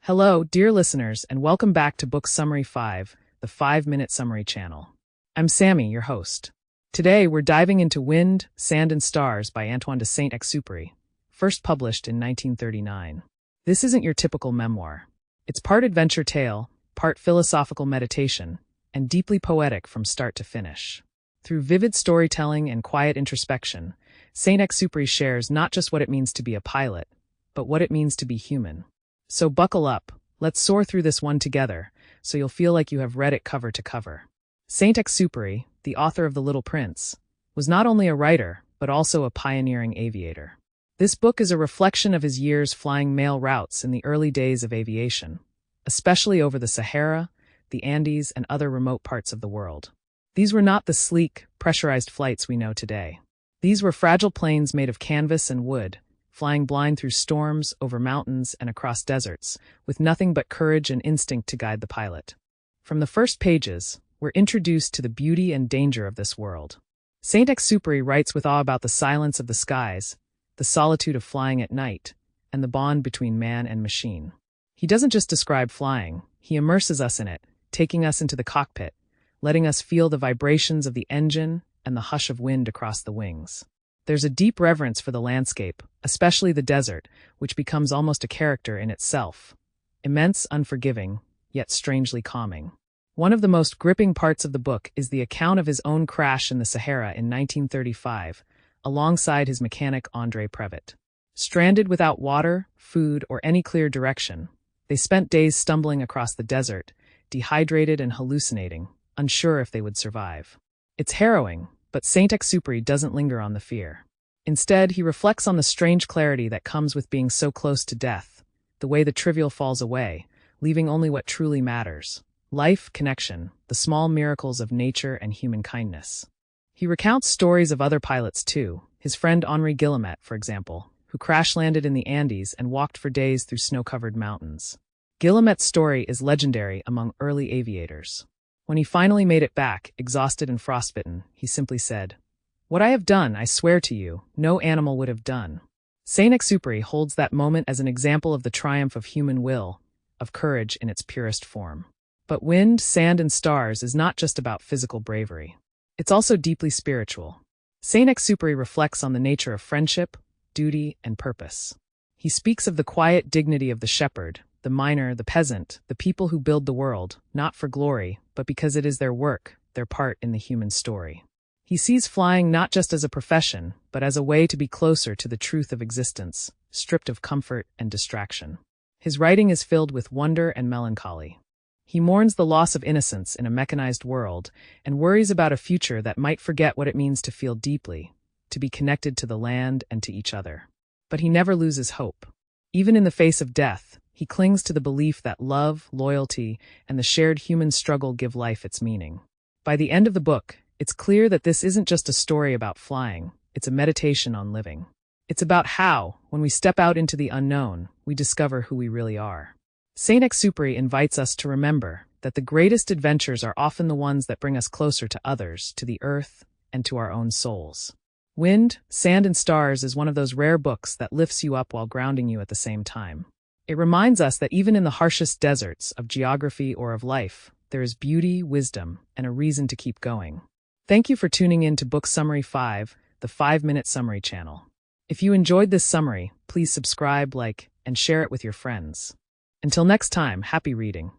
Hello, dear listeners, and welcome back to Book Summary 5, the 5-Minute Summary channel. I'm Sammy, your host. Today, we're diving into Wind, Sand, and Stars by Antoine de Saint-Exupéry, first published in 1939. This isn't your typical memoir. It's part adventure tale, part philosophical meditation, and deeply poetic from start to finish. Through vivid storytelling and quiet introspection, Saint-Exupéry shares not just what it means to be a pilot, but what it means to be human. So buckle up, let's soar through this one together, so you'll feel like you have read it cover to cover. Saint-Exupéry, the author of The Little Prince, was not only a writer, but also a pioneering aviator. This book is a reflection of his years flying mail routes in the early days of aviation, especially over the Sahara, the Andes, and other remote parts of the world. These were not the sleek, pressurized flights we know today. These were fragile planes made of canvas and wood, flying blind through storms, over mountains, and across deserts, with nothing but courage and instinct to guide the pilot. From the first pages, we're introduced to the beauty and danger of this world. Saint-Exupéry writes with awe about the silence of the skies, the solitude of flying at night, and the bond between man and machine. He doesn't just describe flying, he immerses us in it, taking us into the cockpit, letting us feel the vibrations of the engine and the hush of wind across the wings. There's a deep reverence for the landscape, especially the desert, which becomes almost a character in itself. Immense, unforgiving, yet strangely calming. One of the most gripping parts of the book is the account of his own crash in the Sahara in 1935, alongside his mechanic André Prevet. Stranded without water, food, or any clear direction, they spent days stumbling across the desert, dehydrated and hallucinating, unsure if they would survive. It's harrowing, but Saint-Exupéry doesn't linger on the fear. Instead, he reflects on the strange clarity that comes with being so close to death, the way the trivial falls away, leaving only what truly matters: life, connection, the small miracles of nature and human kindness. He recounts stories of other pilots too, his friend Henri Guillemette, for example, who crash-landed in the Andes and walked for days through snow-covered mountains. Guillemette's story is legendary among early aviators. When he finally made it back, exhausted and frostbitten, he simply said, "What I have done, I swear to you, no animal would have done." Saint-Exupéry holds that moment as an example of the triumph of human will, of courage in its purest form. But Wind, Sand, and Stars is not just about physical bravery. It's also deeply spiritual. Saint-Exupéry reflects on the nature of friendship, duty, and purpose. He speaks of the quiet dignity of the shepherd, the miner, the peasant, the people who build the world, not for glory, but because it is their work, their part in the human story. He sees flying not just as a profession, but as a way to be closer to the truth of existence, stripped of comfort and distraction. His writing is filled with wonder and melancholy. He mourns the loss of innocence in a mechanized world and worries about a future that might forget what it means to feel deeply, to be connected to the land and to each other. But he never loses hope. Even in the face of death, he clings to the belief that love, loyalty, and the shared human struggle give life its meaning. By the end of the book, it's clear that this isn't just a story about flying, it's a meditation on living. It's about how, when we step out into the unknown, we discover who we really are. Saint-Exupéry invites us to remember that the greatest adventures are often the ones that bring us closer to others, to the earth, and to our own souls. Wind, Sand, and Stars is one of those rare books that lifts you up while grounding you at the same time. It reminds us that even in the harshest deserts of geography or of life, there is beauty, wisdom, and a reason to keep going. Thank you for tuning in to Book Summary 5, the 5-Minute Summary channel. If you enjoyed this summary, please subscribe, like, and share it with your friends. Until next time, happy reading.